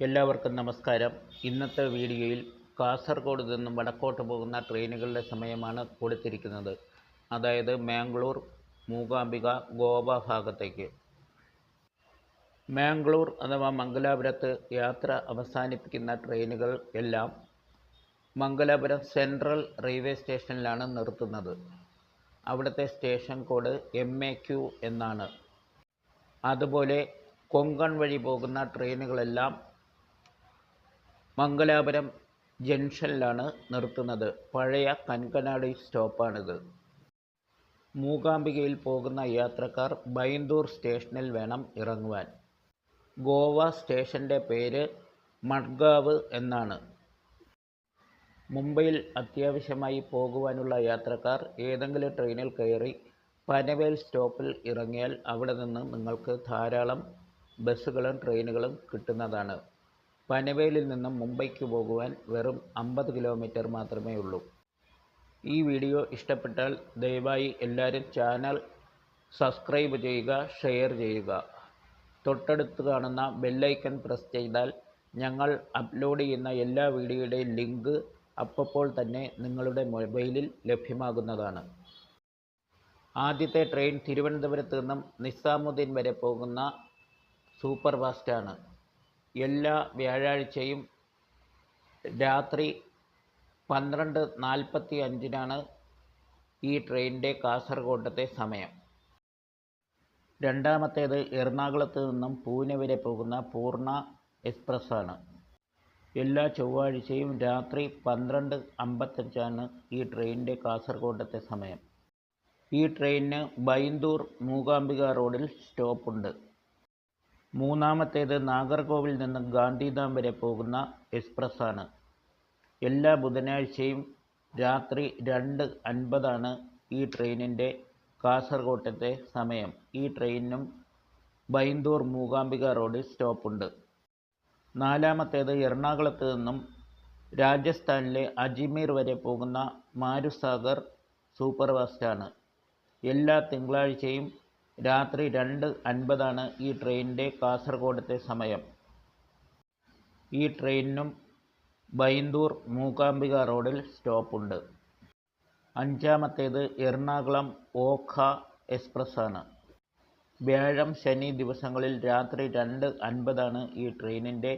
എല്ലാവർക്കും നമസ്കാരം. ഇന്നത്തെ വീഡിയോയിൽ കാസർഗോഡ് നിന്നും വടക്കോട്ട് പോകുന്ന ട്രെയിനുകളുടെ സമയമാണ് കൊടുത്തിരിക്കുന്നത്. അതായത് മാംഗ്ലൂർ, മൂകാംബിക, ഗോവ ഭാഗത്തേക്ക്. മാംഗ്ലൂർ അഥവാ മംഗലാപുരത്ത് യാത്ര അവസാനിപ്പിക്കുന്ന ട്രെയിനുകൾ എല്ലാം മംഗലാപുരം സെൻട്രൽ റെയിൽവേ സ്റ്റേഷനിലാണ് നിർത്തുന്നത്. അവിടുത്തെ സ്റ്റേഷൻ കോഡ് MAQ എന്നാണ്. അതുപോലെ കൊങ്കൺ വഴി പോകുന്ന ട്രെയിനുകളെല്ലാം മംഗലാപുരം ജംഗ്ഷനിലാണ് നിർത്തുന്നത്. പഴയ കൻകനാടി സ്റ്റോപ്പാണിത്. മൂകാംബികയിൽ പോകുന്ന യാത്രക്കാർ ബൈന്ദൂർ സ്റ്റേഷനിൽ വേണം ഇറങ്ങുവാൻ. ഗോവ സ്റ്റേഷൻ്റെ പേര് മഡ്ഗാവ് എന്നാണ്. മുംബൈയിൽ അത്യാവശ്യമായി പോകുവാനുള്ള യാത്രക്കാർ ഏതെങ്കിലും ട്രെയിനിൽ കയറി പനവേൽ സ്റ്റോപ്പിൽ ഇറങ്ങിയാൽ അവിടെ നിന്ന് നിങ്ങൾക്ക് ധാരാളം ബസ്സുകളും ട്രെയിനുകളും കിട്ടുന്നതാണ്. പനവേലിൽ നിന്നും മുംബൈക്ക് പോകുവാൻ വെറും 50 കിലോമീറ്റർ മാത്രമേ ഉള്ളൂ. ഈ വീഡിയോ ഇഷ്ടപ്പെട്ടാൽ ദയവായി എല്ലാവരും ചാനൽ സബ്സ്ക്രൈബ് ചെയ്യുക, ഷെയർ ചെയ്യുക. തൊട്ടടുത്ത് കാണുന്ന ബെല്ലൈക്കൺ പ്രസ് ചെയ്താൽ ഞങ്ങൾ അപ്ലോഡ് ചെയ്യുന്ന എല്ലാ വീഡിയോയുടെയും ലിങ്ക് അപ്പോൾ തന്നെ നിങ്ങളുടെ മൊബൈലിൽ ലഭ്യമാകുന്നതാണ്. ആദ്യത്തെ ട്രെയിൻ തിരുവനന്തപുരത്ത് നിന്നും നിസാമുദ്ദീൻ വരെ പോകുന്ന സൂപ്പർ ഫാസ്റ്റാണ്. എല്ലാ വ്യാഴാഴ്ചയും രാത്രി 12:45 ഈ ട്രെയിനിൻ്റെ കാസർഗോഡത്തെ സമയം. രണ്ടാമത്തേത് എറണാകുളത്ത് നിന്നും പൂനെ വരെ പോകുന്ന പൂർണ്ണ എക്സ്പ്രസ് ആണ്. എല്ലാ ചൊവ്വാഴ്ചയും രാത്രി 12:55 ഈ ട്രെയിനിൻ്റെ കാസർഗോഡത്തെ സമയം. ഈ ട്രെയിനിന് ബൈന്ദൂർ മൂകാംബിക റോഡിൽ സ്റ്റോപ്പുണ്ട്. മൂന്നാമത്തേത് നാഗർകോവിൽ നിന്നും ഗാന്ധിധാം വരെ പോകുന്ന എക്സ്പ്രസ് ആണ്. എല്ലാ ബുധനാഴ്ചയും രാത്രി 2:50 ഈ ട്രെയിനിൻ്റെ കാസർഗോഡത്തെ സമയം. ഈ ട്രെയിനിനും ബൈന്ദൂർ മൂകാംബിക റോഡിൽ സ്റ്റോപ്പുണ്ട്. നാലാമത്തേത് എറണാകുളത്ത് നിന്നും രാജസ്ഥാനിലെ അജ്മീർ വരെ പോകുന്ന മാരുസാഗർ സൂപ്പർ ഫാസ്റ്റാണ്. എല്ലാ തിങ്കളാഴ്ചയും രാത്രി 2:50 ഈ ട്രെയിനിൻ്റെ കാസർഗോഡത്തെ സമയം. ഈ ട്രെയിനിനും ബൈന്ദൂർ മൂകാംബിക റോഡിൽ സ്റ്റോപ്പുണ്ട്. അഞ്ചാമത്തേത് എറണാകുളം ഓഖ എക്സ്പ്രസ് ആണ്. വ്യാഴം, ശനി ദിവസങ്ങളിൽ രാത്രി 2:50 ഈ ട്രെയിനിൻ്റെ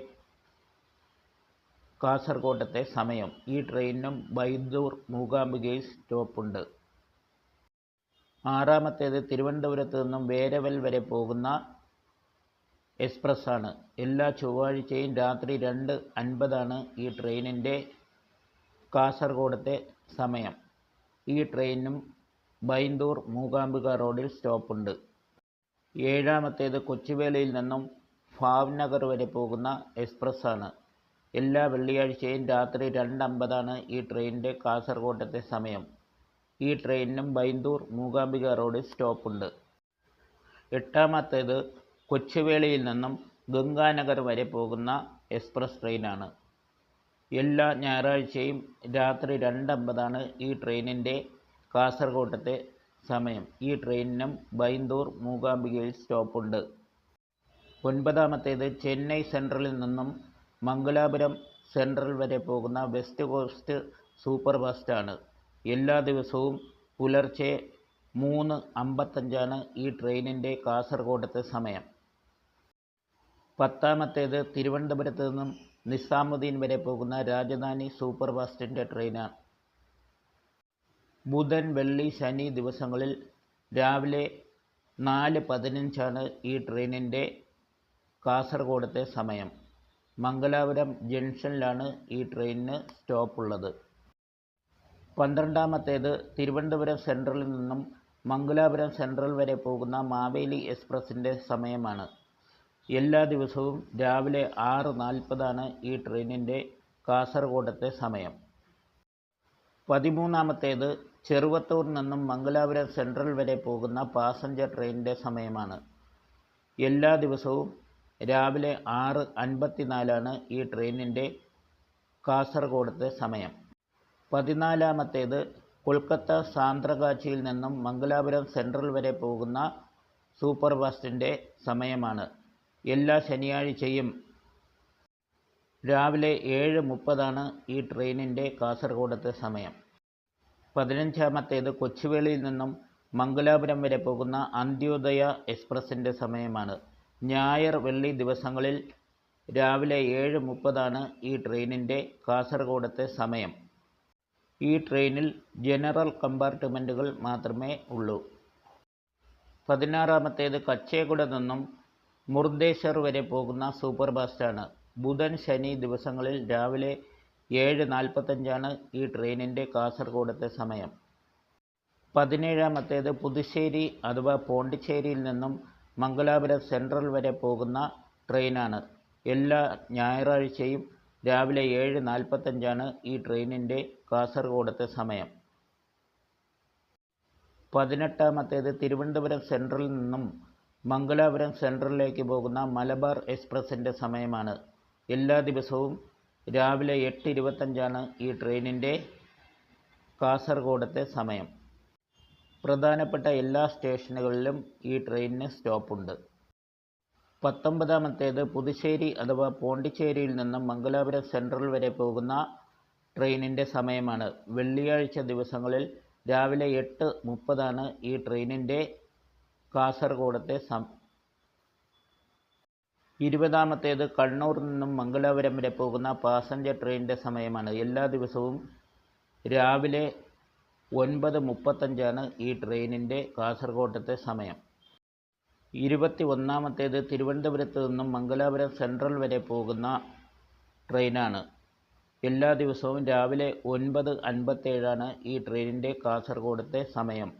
കാസർഗോഡത്തെ സമയം. ഈ ട്രെയിനിനും ബൈന്ദൂർ മൂകാംബികയിൽ സ്റ്റോപ്പുണ്ട്. ആറാമത്തേത് തിരുവനന്തപുരത്ത് നിന്നും വേരവൽ വരെ പോകുന്ന എക്സ്പ്രസ് ആണ്. എല്ലാ ചൊവ്വാഴ്ചയും രാത്രി 2:50 ഈ ട്രെയിനിൻ്റെ കാസർഗോഡത്തെ സമയം. ഈ ട്രെയിനിനും ബൈന്ദൂർ മൂകാംബിക റോഡിൽ സ്റ്റോപ്പുണ്ട്. ഏഴാമത്തേത് കൊച്ചുവേളിയിൽ നിന്നും ഭാവ്നഗർ വരെ പോകുന്ന എക്സ്പ്രസ് ആണ്. എല്ലാ വെള്ളിയാഴ്ചയും രാത്രി 2:50 ഈ ട്രെയിനിൻ്റെ കാസർഗോഡത്തെ സമയം. ഈ ട്രെയിനിനും ബൈന്ദൂർ മൂകാംബിക റോഡിൽ സ്റ്റോപ്പുണ്ട്. എട്ടാമത്തേത് കൊച്ചുവേളിയിൽ നിന്നും ഗംഗാനഗർ വരെ പോകുന്ന എക്സ്പ്രസ് ട്രെയിനാണ്. എല്ലാ ഞായറാഴ്ചയും രാത്രി 2:50 ഈ ട്രെയിനിൻ്റെ കാസർഗോഡത്തെ സമയം. ഈ ട്രെയിനിനും ബൈന്ദൂർ മൂകാംബികയിൽ സ്റ്റോപ്പുണ്ട്. ഒൻപതാമത്തേത് ചെന്നൈ സെൻട്രലിൽ നിന്നും മംഗലാപുരം സെൻട്രൽ വരെ പോകുന്ന വെസ്റ്റ് കോസ്റ്റ് സൂപ്പർ ഫാസ്റ്റാണ്. എല്ലാ ദിവസവും പുലർച്ചെ 3:55 ഈ ട്രെയിനിൻ്റെ കാസർഗോഡത്തെ സമയം. പത്താമത്തേത് തിരുവനന്തപുരത്ത് നിന്നും നിസാമുദ്ദീൻ വരെ പോകുന്ന രാജധാനി സൂപ്പർ ഫാസ്റ്റിൻ്റെ ട്രെയിനാണ്. ബുധൻ, വെള്ളി, ശനി ദിവസങ്ങളിൽ രാവിലെ 4:15 ഈ ട്രെയിനിൻ്റെ കാസർഗോഡത്തെ സമയം. മംഗലാപുരം ജംഗ്ഷനിലാണ് ഈ ട്രെയിനിന് സ്റ്റോപ്പുള്ളത്. പന്ത്രണ്ടാമത്തേത് തിരുവനന്തപുരം സെൻട്രലിൽ നിന്നും മംഗലാപുരം സെൻട്രൽ വരെ പോകുന്ന മാവേലി എക്സ്പ്രസിൻ്റെ സമയമാണ്. എല്ലാ ദിവസവും രാവിലെ 6:40 ഈ ട്രെയിനിൻ്റെ കാസർഗോഡത്തെ സമയം. പതിമൂന്നാമത്തേത് ചെറുവത്തൂർ നിന്നും മംഗലാപുരം സെൻട്രൽ വരെ പോകുന്ന പാസഞ്ചർ ട്രെയിനിൻ്റെ സമയമാണ്. എല്ലാ ദിവസവും രാവിലെ 6:54 ഈ ട്രെയിനിൻ്റെ കാസർഗോഡത്തെ സമയം. പതിനാലാമത്തേത് കൊൽക്കത്ത സാന്ത്രഗാച്ചിയിൽ നിന്നും മംഗലാപുരം സെൻട്രൽ വരെ പോകുന്ന സൂപ്പർ ഫാസ്റ്റിൻ്റെ സമയമാണ്. എല്ലാ ശനിയാഴ്ചയും രാവിലെ 7:30 ഈ ട്രെയിനിൻ്റെ കാസർഗോഡത്തെ സമയം. 15-ാമത്തേത് കൊച്ചുവേളിയിൽ നിന്നും മംഗലാപുരം വരെ പോകുന്ന അന്ത്യോദയ എക്സ്പ്രസിൻ്റെ സമയമാണ്. ഞായർ, വെള്ളി ദിവസങ്ങളിൽ രാവിലെ 7:30 ഈ ട്രെയിനിൻ്റെ കാസർഗോഡത്തെ സമയം. ഈ ട്രെയിനിൽ ജനറൽ കമ്പാർട്ട്മെൻറ്റുകൾ മാത്രമേ ഉള്ളൂ. 16-ാമത്തേത് കച്ചേഗുഡ നിന്നും മുർദേശ്വർ വരെ പോകുന്ന സൂപ്പർ ഫാസ്റ്റാണ്. ബുധൻ, ശനി ദിവസങ്ങളിൽ രാവിലെ 7:45 ഈ ട്രെയിനിൻ്റെ കാസർഗോഡത്തെ സമയം. 17-ാമത്തേത് പുതുശ്ശേരി അഥവാ പോണ്ടിച്ചേരിയിൽ നിന്നും മംഗലാപുരം സെൻട്രൽ വരെ പോകുന്ന ട്രെയിനാണ്. എല്ലാ ഞായറാഴ്ചയും രാവിലെ 7:45 ഈ ട്രെയിനിൻ്റെ കാസർഗോഡത്തെ സമയം. 18-ാമത്തേത് തിരുവനന്തപുരം സെൻട്രലിൽ നിന്നും മംഗലാപുരം സെൻട്രലിലേക്ക് പോകുന്ന മലബാർ എക്സ്പ്രസിൻ്റെ സമയമാണ്. എല്ലാ ദിവസവും രാവിലെ 8:25 ഈ ട്രെയിനിൻ്റെ കാസർഗോഡത്തെ സമയം. പ്രധാനപ്പെട്ട എല്ലാ സ്റ്റേഷനുകളിലും ഈ ട്രെയിനിന് സ്റ്റോപ്പുണ്ട്. 19-ാമത്തേത് പുതുശ്ശേരി അഥവാ പോണ്ടിച്ചേരിയിൽ നിന്നും മംഗലാപുരം സെൻട്രൽ വരെ പോകുന്ന ട്രെയിനിൻ്റെ സമയമാണ്. വെള്ളിയാഴ്ച ദിവസങ്ങളിൽ രാവിലെ 8:30 ഈ ട്രെയിനിൻ്റെ കാസർഗോഡത്തെ 20-ാമത്തേത് കണ്ണൂർ നിന്നും മംഗലാപുരം വരെ പോകുന്ന പാസഞ്ചർ ട്രെയിനിൻ്റെ സമയമാണ്. എല്ലാ ദിവസവും രാവിലെ 9:35 ഈ ട്രെയിനിൻ്റെ കാസർഗോഡത്തെ സമയം. 21-ാമത്തേത് തിരുവനന്തപുരത്ത് നിന്നും മംഗലാപുരം സെൻട്രൽ വരെ പോകുന്ന ട്രെയിനാണ്. എല്ലാ ദിവസവും രാവിലെ 9:57 ഈ ട്രെയിനിൻ്റെ കാസർഗോഡത്തെ സമയം.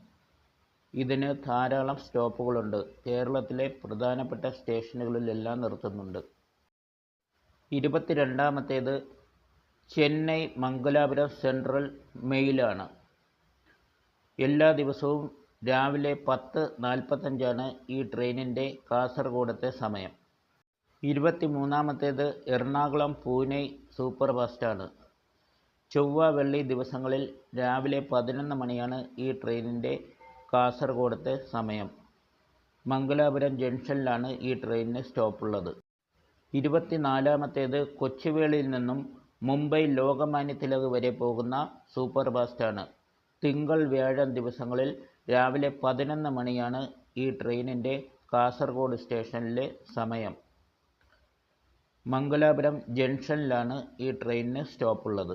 ഇതിന് ധാരാളം സ്റ്റോപ്പുകളുണ്ട്. കേരളത്തിലെ പ്രധാനപ്പെട്ട സ്റ്റേഷനുകളിലെല്ലാം നിർത്തുന്നുണ്ട്. 22-ാമത്തേത് ചെന്നൈ മംഗലാപുരം സെൻട്രൽ മെയിലാണ്. എല്ലാ ദിവസവും രാവിലെ 10:45 ഈ ട്രെയിനിൻ്റെ കാസർഗോഡത്തെ സമയം. 23-ാമത്തേത് എറണാകുളം പൂനെ സൂപ്പർ ഫാസ്റ്റാണ്. ചൊവ്വ, വെള്ളി ദിവസങ്ങളിൽ രാവിലെ 11 മണിയാണ് ഈ ട്രെയിനിൻ്റെ കാസർഗോഡത്തെ സമയം. മംഗലാപുരം ജംഗ്ഷനിലാണ് ഈ ട്രെയിനിന് സ്റ്റോപ്പുള്ളത്. 24-ാമത്തേത് കൊച്ചുവേളിയിൽ നിന്നും മുംബൈ ലോകമാന്യ തിലക് വരെ പോകുന്ന സൂപ്പർ ഫാസ്റ്റാണ്. തിങ്കൾ, വ്യാഴം ദിവസങ്ങളിൽ രാവിലെ 11 മണിയാണ് ഈ ട്രെയിനിൻ്റെ കാസർഗോഡ് സ്റ്റേഷനിലെ സമയം. മംഗലാപുരം ജംഗ്ഷനിലാണ് ഈ ട്രെയിനിന് സ്റ്റോപ്പുള്ളത്.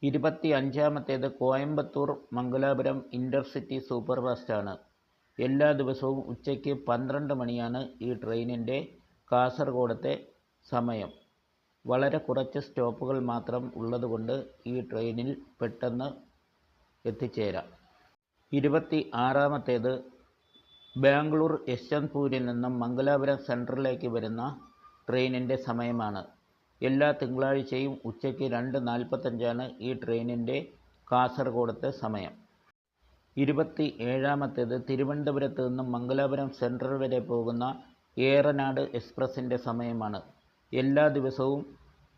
25-ാമത്തേത് കോയമ്പത്തൂർ മംഗലാപുരം ഇൻ്റർസിറ്റി സൂപ്പർ ഫാസ്റ്റാണ്. എല്ലാ ദിവസവും ഉച്ചയ്ക്ക് 12 മണിയാണ് ഈ ട്രെയിനിൻ്റെ കാസർഗോഡത്തെ സമയം. വളരെ കുറച്ച് സ്റ്റോപ്പുകൾ മാത്രം ഉള്ളതുകൊണ്ട് ഈ ട്രെയിനിൽ പെട്ടെന്ന് എത്തിച്ചേരാം. 26-ാമത്തേത് ബാംഗ്ലൂർ യശ്വന്ത്പൂരിൽ നിന്നും മംഗലാപുരം സെൻട്രലിലേക്ക് വരുന്ന ട്രെയിനിൻ്റെ സമയമാണ്. എല്ലാ തിങ്കളാഴ്ചയും ഉച്ചയ്ക്ക് 2:45 ഈ ട്രെയിനിൻ്റെ കാസർഗോഡത്തെ സമയം. 27-ാമത്തേത് തിരുവനന്തപുരത്ത് നിന്നും മംഗലാപുരം സെൻട്രൽ വരെ പോകുന്ന ഏറനാട് എക്സ്പ്രസിൻ്റെ സമയമാണ്. എല്ലാ ദിവസവും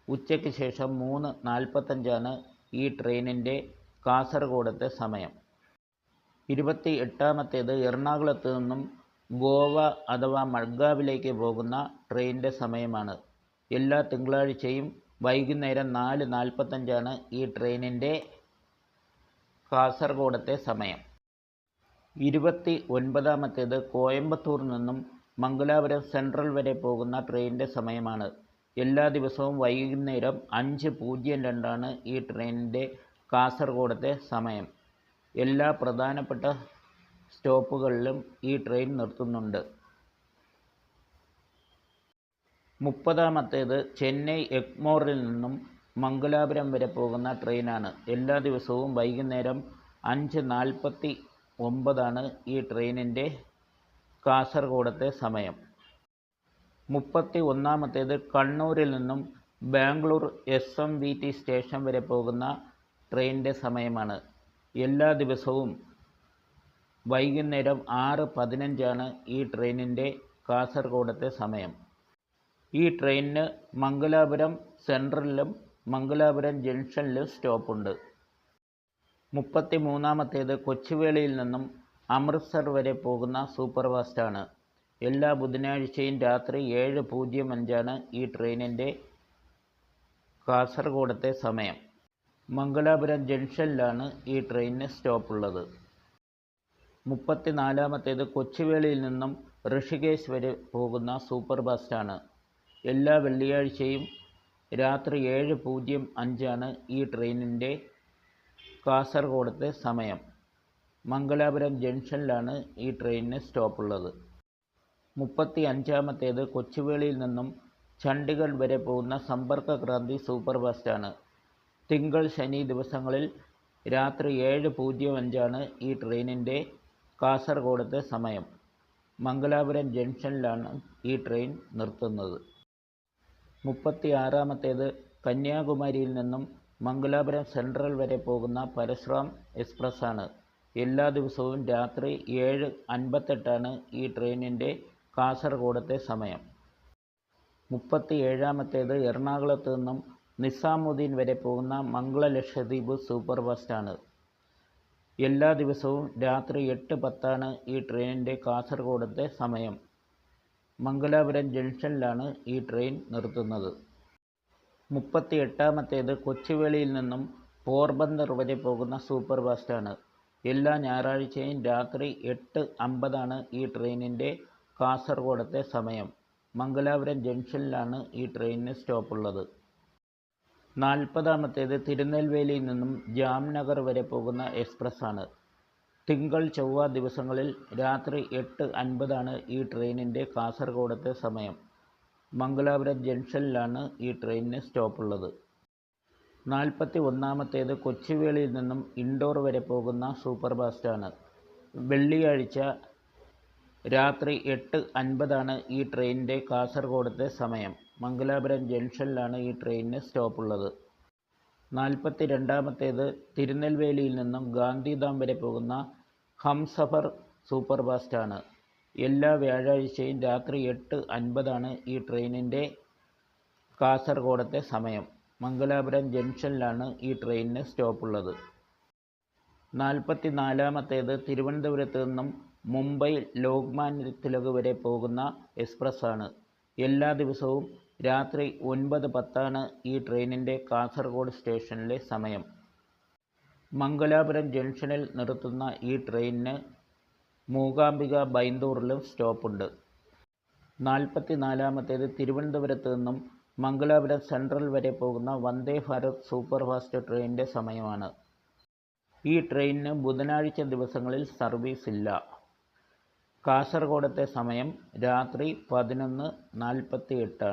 ഉച്ചയ്ക്ക് ശേഷം 3:45 ഈ ട്രെയിനിൻ്റെ കാസർഗോഡത്തെ സമയം. 28-ാമത്തേത് എറണാകുളത്ത് നിന്നും ഗോവ അഥവാ മഡ്ഗാവിലേക്ക് പോകുന്ന ട്രെയിനിൻ്റെ സമയമാണ്. എല്ലാ തിങ്കളാഴ്ചയും വൈകുന്നേരം 4:45 ഈ ട്രെയിനിൻ്റെ കാസർഗോഡത്തെ സമയം. 29-ാമത്തേത് കോയമ്പത്തൂർ നിന്നും മംഗലാപുരം സെൻട്രൽ വരെ പോകുന്ന ട്രെയിനിൻ്റെ സമയമാണ്. എല്ലാ ദിവസവും വൈകുന്നേരം 5:02 ഈ ട്രെയിനിൻ്റെ കാസർഗോഡത്തെ സമയം. എല്ലാ പ്രധാനപ്പെട്ട സ്റ്റോപ്പുകളിലും ഈ ട്രെയിൻ നിർത്തുന്നുണ്ട്. 30-ാമത്തേത് ചെന്നൈ എഗ്മോറിൽ നിന്നും മംഗലാപുരം വരെ പോകുന്ന ട്രെയിനാണ്. എല്ലാ ദിവസവും വൈകുന്നേരം 5:49 ഈ ട്രെയിനിൻ്റെ കാസർഗോഡത്തെ സമയം. 31-ാമത്തേത് കണ്ണൂരിൽ നിന്നും ബാംഗ്ലൂർ SMVT സ്റ്റേഷൻ വരെ പോകുന്ന ട്രെയിനിൻ്റെ സമയമാണ്. എല്ലാ ദിവസവും വൈകുന്നേരം 6:15 ഈ ട്രെയിനിൻ്റെ കാസർഗോഡത്തെ സമയം. ഈ ട്രെയിനിന് മംഗലാപുരം സെൻട്രലിലും മംഗലാപുരം ജംഗ്ഷനിലും സ്റ്റോപ്പുണ്ട്. 33-ാമത്തേത് കൊച്ചുവേളിയിൽ നിന്നും അമൃത്സർ വരെ പോകുന്ന സൂപ്പർ ഫാസ്റ്റാണ്. എല്ലാ ബുധനാഴ്ചയും രാത്രി 7:05 ഈ ട്രെയിനിൻ്റെ കാസർഗോഡത്തെ സമയം. മംഗലാപുരം ജംഗ്ഷനിലാണ് ഈ ട്രെയിനിന് സ്റ്റോപ്പുള്ളത്. 34-ാമത്തേത് കൊച്ചുവേളിയിൽ നിന്നും ഋഷികേശ് വരെ പോകുന്ന സൂപ്പർഫാസ്റ്റാണ്. എല്ലാ വെള്ളിയാഴ്ചയും രാത്രി 7:05 ഈ ട്രെയിനിൻ്റെ കാസർഗോഡത്തെ സമയം. മംഗലാപുരം ജംഗ്ഷനിലാണ് ഈ ട്രെയിനിന് സ്റ്റോപ്പുള്ളത്. 35-ാമത്തേത് കൊച്ചുവേളിയിൽ നിന്നും ചണ്ഡീഗഡ് വരെ പോകുന്ന സമ്പർക്ക് ക്രാന്തി സൂപ്പർഫാസ്റ്റാണ്. തിങ്കൾ ശനി ദിവസങ്ങളിൽ രാത്രി 7:05 ഈ ട്രെയിനിൻ്റെ കാസർഗോഡത്തെ സമയം. മംഗലാപുരം ജംഗ്ഷനിലാണ് ഈ ട്രെയിൻ നിർത്തുന്നത്. 36-ാമത്തേത് കന്യാകുമാരിയിൽ നിന്നും മംഗലാപുരം സെൻട്രൽ വരെ പോകുന്ന പരശുറാം എക്സ്പ്രസ് ആണ്. എല്ലാ ദിവസവും രാത്രി 7:58 ഈ ട്രെയിനിൻ്റെ കാസർഗോഡത്തെ സമയം. 37-ാമത്തേത് എറണാകുളത്ത് നിന്നും നിസാമുദ്ദീൻ വരെ പോകുന്ന മംഗള ലക്ഷദ്വീപ് സൂപ്പർഫാസ്റ്റാണ്. എല്ലാ ദിവസവും രാത്രി 8:10 ഈ ട്രെയിനിൻ്റെ കാസർഗോഡത്തെ സമയം. മംഗലാപുരം ജംഗ്ഷനിലാണ് ഈ ട്രെയിൻ നിർത്തുന്നത്. 38-ാമത്തേത് കൊച്ചുവേളിയിൽ നിന്നും പോർബന്ദർ വരെ പോകുന്ന സൂപ്പർഫാസ്റ്റാണ്. എല്ലാ ഞായറാഴ്ചയും രാത്രി 8:50 ഈ ട്രെയിനിൻ്റെ കാസർഗോഡത്തെ സമയം. മംഗലാപുരം ജംഗ്ഷനിലാണ് ഈ ട്രെയിനിന് സ്റ്റോപ്പുള്ളത്. 40-ാമത്തേത് തിരുനെൽവേലിയിൽ നിന്നും ജാംനഗർ വരെ പോകുന്ന എക്സ്പ്രസ് ആണ്. തിങ്കൾ ചൊവ്വ ദിവസങ്ങളിൽ രാത്രി 8:50 ഈ ട്രെയിനിൻ്റെ കാസർഗോഡത്തെ സമയം. മംഗലാപുരം ജംഗ്ഷനിലാണ് ഈ ട്രെയിനിന് സ്റ്റോപ്പുള്ളത്. 41-ാമത്തേത് കൊച്ചുവേളിയിൽ നിന്നും ഇൻഡോർ വരെ പോകുന്ന സൂപ്പർഫാസ്റ്റാണ്. വെള്ളിയാഴ്ച രാത്രി 8:50 ഈ ട്രെയിനിൻ്റെ കാസർഗോഡത്തെ സമയം. മംഗലാപുരം ജംഗ്ഷനിലാണ് ഈ ട്രെയിനിന് സ്റ്റോപ്പുള്ളത്. 42-ാമത്തേത് തിരുനെൽവേലിയിൽ നിന്നും ഗാന്ധിധാം വരെ പോകുന്ന ഹംസഫർ സൂപ്പർഫാസ്റ്റാണ്. എല്ലാ വ്യാഴാഴ്ചയും രാത്രി 8:50 ഈ ട്രെയിനിൻ്റെ കാസർഗോഡത്തെ സമയം. മംഗലാപുരം ജംഗ്ഷനിലാണ് ഈ ട്രെയിനിന് സ്റ്റോപ്പുള്ളത്. 44-ാമത്തേത് തിരുവനന്തപുരത്ത് നിന്നും മുംബൈ ലോക്മാന്യ തിലക് വരെ പോകുന്ന എക്സ്പ്രസ് ആണ്. എല്ലാ ദിവസവും രാത്രി 9:10 ഈ ട്രെയിനിൻ്റെ കാസർഗോഡ് സ്റ്റേഷനിലെ സമയം. മംഗലാപുരം ജംഗ്ഷനിൽ നിർത്തുന്ന ഈ ട്രെയിനിന് മൂകാംബിക ബൈന്ദൂറിലും സ്റ്റോപ്പുണ്ട്. 44-ാമത്തേത് തിരുവനന്തപുരത്ത് നിന്നും മംഗലാപുരം സെൻട്രൽ വരെ പോകുന്ന വന്ദേ ഭാരത് സൂപ്പർഫാസ്റ്റ് ട്രെയിനിൻ്റെ സമയമാണ്. ഈ ട്രെയിനിന് ബുധനാഴ്ച ദിവസങ്ങളിൽ സർവീസ് ഇല്ല. കാസർഗോഡത്തെ സമയം രാത്രി 11:48